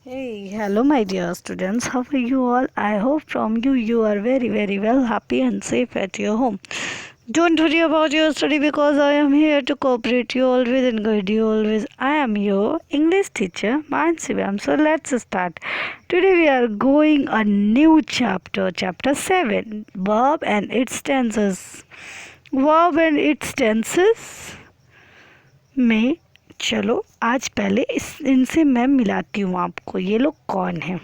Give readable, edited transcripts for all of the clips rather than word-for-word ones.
Hey, hello, my dear students. How are you all? I hope from you are very, very well, happy, and safe at your home. Don't worry about your study because I am here to cooperate you always and guide you always. I am your English teacher, Mansivam. So let's start. Today we are going a new chapter, chapter 7, verb and its tenses. Verb and its tenses में चलो आज पहले इनसे मैं मिलाती हूँ आपको। ये लोग कौन है?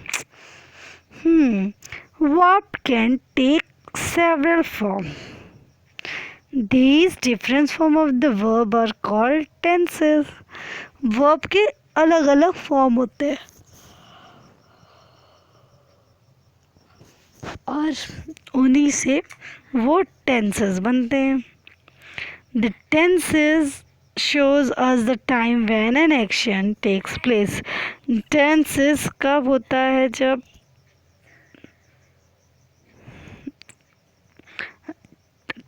Verb can take several forms. These different form of the verb are called tenses. Verb के अलग अलग फॉर्म होते हैं और उन्हीं से वो टेंसेस बनते हैं. The tenses shows us the time when an action takes place. Tenses कब होता है? जब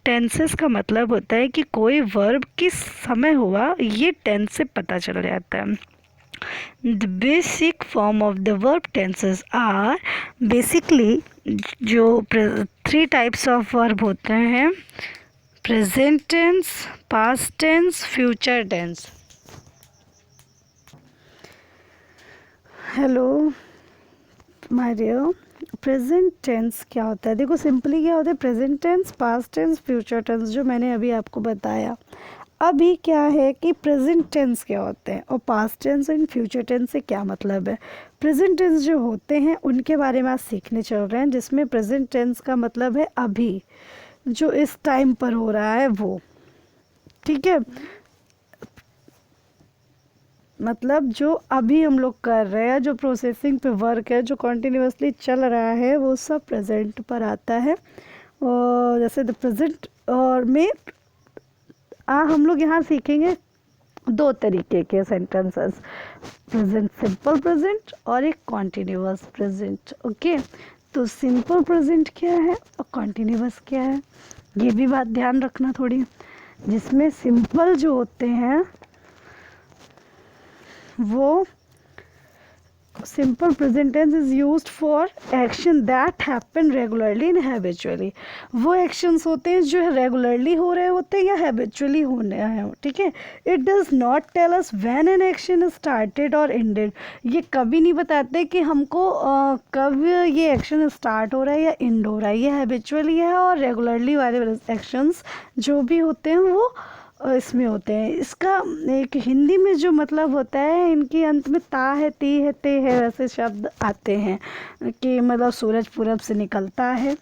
टेंसेस का मतलब होता है कि कोई वर्ब किस समय हुआ, ये टेंस से पता चल जाता है. The basic form of the verb tenses are basically जो 3 types of verb होते हैं: present tense, past tense, future tense. Hello my dear, present tense क्या होता है? देखो सिंपली क्या होता है, present tense, past tense, future tense, जो मैंने अभी आपको बताया. अभी क्या है कि प्रेजेंट टेंस क्या होते हैं और past tense and future tense से क्या मतलब है. प्रेजेंट टेंस जो होते हैं उनके बारे में आज सीखने चल रहे हैं, जिसमें प्रेजेंट टेंस का मतलब है अभी, जो इस टाइम पर हो रहा है वो. ठीक है, मतलब जो अभी हम लोग कर रहे हैं, जो प्रोसेसिंग पे वर्क है, जो कॉन्टिन्यूसली चल रहा है, वो सब प्रेजेंट पर आता है. और जैसे द प्रेजेंट और में हम लोग यहाँ सीखेंगे 2 तरीके के सेंटेंसेस, प्रेजेंट सिंपल प्रेजेंट और एक कॉन्टिन्यूस प्रेजेंट. ओके, तो सिंपल प्रेजेंट क्या है और कॉन्टिन्यूस क्या है, ये भी बात ध्यान रखना थोड़ी. जिसमें सिंपल जो होते हैं वो simple present tense is used for action that happen regularly and habitually. वो actions होते हैं जो regularly हो रहे होते हैं या habitually होने हैं. ठीक है, it does not tell us when an action is started or ended. ये कभी नहीं बताते कि हमको कब ये action start हो रहा है या end हो रहा है. ये habitually है और regularly वाले actions जो भी होते हैं वो इसमें होते हैं. इसका एक हिंदी में जो मतलब होता है, इनके अंत में ता है, ती है, ते है, वैसे शब्द आते हैं कि मतलब सूरज पूरब से निकलता है,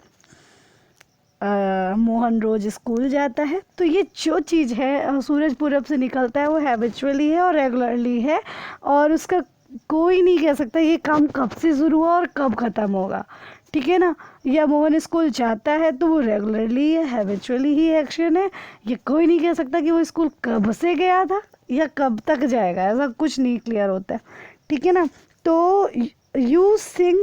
मोहन रोज स्कूल जाता है. तो ये जो चीज़ है सूरज पूरब से निकलता है वो हैबिचुअली है और रेगुलरली है, और उसका कोई नहीं कह सकता ये काम कब से शुरू हुआ और कब ख़त्म होगा. ठीक है ना. या मोहन स्कूल जाता है तो वो रेगुलरली है, हैबिचुअली ही एक्शन है. ये कोई नहीं कह सकता कि वो स्कूल कब से गया था या कब तक जाएगा, ऐसा कुछ नहीं क्लियर होता है. ठीक है ना. तो यू सिंग,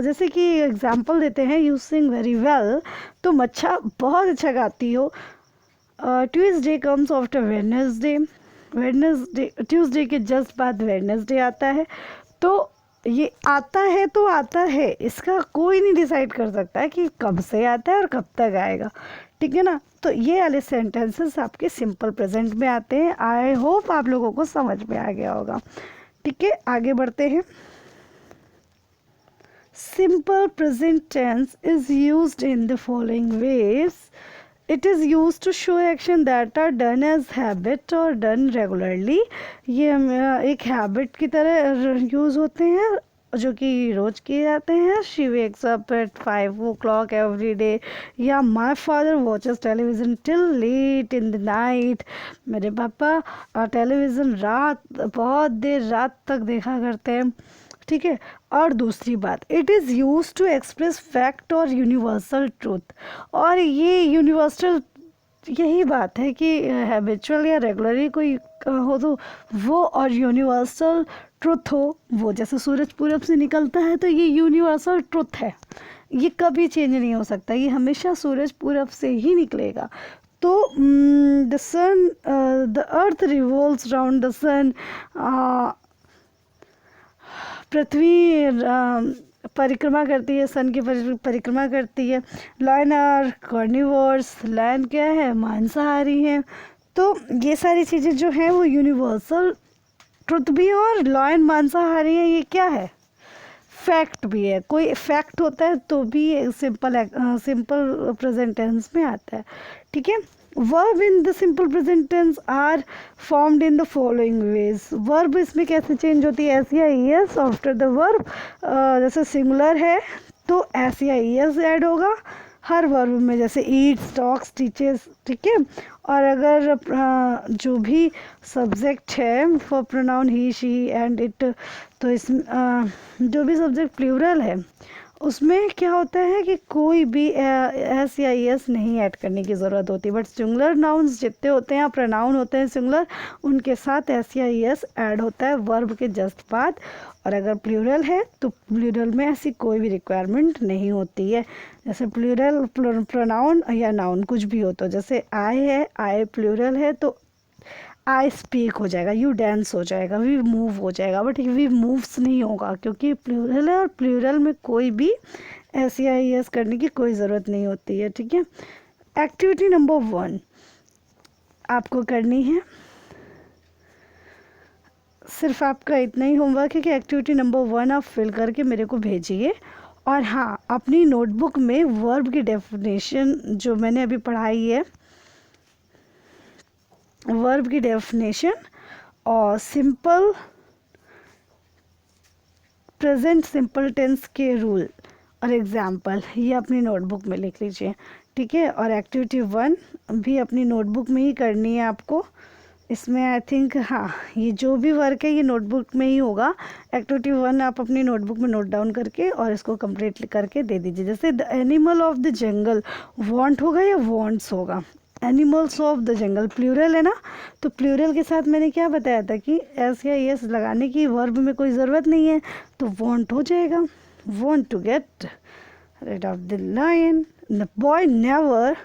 जैसे कि एग्जाम्पल देते हैं, यू सिंग वेरी वेल, तुम अच्छा, बहुत अच्छा गाती हो. Tuesday comes after Wednesday, Wednesday Tuesday के जस्ट बाद वेडनेसडे आता है. तो ये आता है तो आता है, इसका कोई नहीं डिसाइड कर सकता है कि कब से आता है और कब तक आएगा. ठीक है ना. तो ये वाले सेंटेंसेस आपके सिंपल प्रेजेंट में आते हैं. आई होप आप लोगों को समझ में आ गया होगा. ठीक है, आगे बढ़ते हैं. Simple present tense is used in the following ways. It is used to show action that are done as habit or done regularly. ये एक habit की तरह यूज़ होते हैं जो कि रोज़ किए जाते हैं. She wakes up at 5 o'clock every day. या my father watches television till late in the night. मेरे पापा टेलीविज़न बहुत देर रात तक देखा करते हैं. ठीक है. और दूसरी बात, it is use to express fact और यूनिवर्सल ट्रूथ. और ये यूनिवर्सल यही बात है कि हैबिचुअल या रेगुलरली कोई हो तो वो, और यूनिवर्सल ट्रुथ हो वो. जैसे सूरज पूरब से निकलता है तो ये यूनिवर्सल ट्रुथ है, ये कभी चेंज नहीं हो सकता, ये हमेशा सूरज पूरब से ही निकलेगा. तो the sun, the earth revolves round the sun. पृथ्वी परिक्रमा करती है, सन की परिक्रमा करती है। लायन आर कार्निवोर्स, लायन क्या है, मांसाहारी है। तो ये सारी चीज़ें जो हैं वो यूनिवर्सल ट्रुथ भी है, और लायन मांसाहारी है, ये क्या है, फैक्ट भी है। कोई फैक्ट होता है तो भी सिंपल प्रेजेंट टेंस में आता है, ठीक है। Verb in the simple present tense are formed in the following ways. Verb इसमें कैसे चेंज होती है, एस या E S after the verb. जैसे सिंगुलर है तो एस या ई एस ऐड होगा हर वर्ब में, जैसे ईट्स, टॉक्स, टीचर्स, ठीक है। और अगर जो भी सब्जेक्ट है for pronoun he, she and it, तो इस जो भी सब्जेक्ट प्लूरल है उसमें क्या होता है कि कोई भी एस या एस नहीं ऐड करने की ज़रूरत होती। बट सिंगुलर नाउन्स जितने होते हैं या प्रोनाउन होते हैं सिंगुलर, उनके साथ एस या एस ऐड होता है वर्ब के जस्ट बाद। और अगर प्लूरल है तो प्लूरल में ऐसी कोई भी रिक्वायरमेंट नहीं होती है। जैसे प्लूरल प्रोनाउन या नाउन कुछ भी हो, तो जैसे आई है, आई प्लूरल है तो आई स्पीक हो जाएगा, यू डांस हो जाएगा, वी मूव हो जाएगा। बट वी मूव्स नहीं होगा क्योंकि प्लूरल है, और प्लूरल में कोई भी एस या एस करने की कोई ज़रूरत नहीं होती है, ठीक है। एक्टिविटी नंबर 1 आपको करनी है, सिर्फ आपका इतना ही होमवर्क है कि एक्टिविटी नंबर 1 आप फिल करके मेरे को भेजिए। और हाँ, अपनी नोटबुक में वर्ब की डेफिनेशन जो मैंने अभी पढ़ाई है, वर्ब की डेफिनेशन और सिंपल प्रेजेंट सिंपल टेंस के रूल और एग्जाम्पल, ये अपनी नोटबुक में लिख लीजिए, ठीक है। और एक्टिविटी 1 भी अपनी नोटबुक में ही करनी है आपको। इसमें आई थिंक हाँ, ये जो भी वर्क है ये नोटबुक में ही होगा। एक्टिविटी 1 आप अपनी नोटबुक में नोट डाउन करके और इसको कंप्लीट करके दे दीजिए। जैसे the animal of the jungle, want होगा या वांट्स होगा, animals of the jungle plural है ना, तो प्लूरल के साथ मैंने क्या बताया था कि एस या एस लगाने की वर्ब में कोई ज़रूरत नहीं है, तो वांट हो जाएगा, want to get rid of the lion. The boy never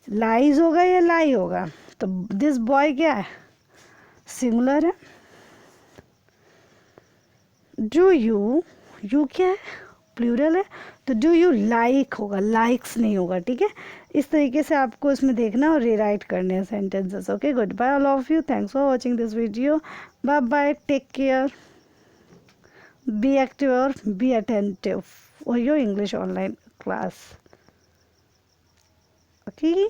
lies होगा या लाई होगा, तो दिस बॉय क्या है, सिंगुलर है। डू यू, यू क्या है, प्लूरल है, तो डू यू लाइक होगा, लाइक्स नहीं होगा, ठीक है। इस तरीके से आपको इसमें देखना और रीराइट करने हैं sentences. Okay, good bye all of you, thanks for watching this video, bye bye, take care, be active और be attentive for your English online class. Okay.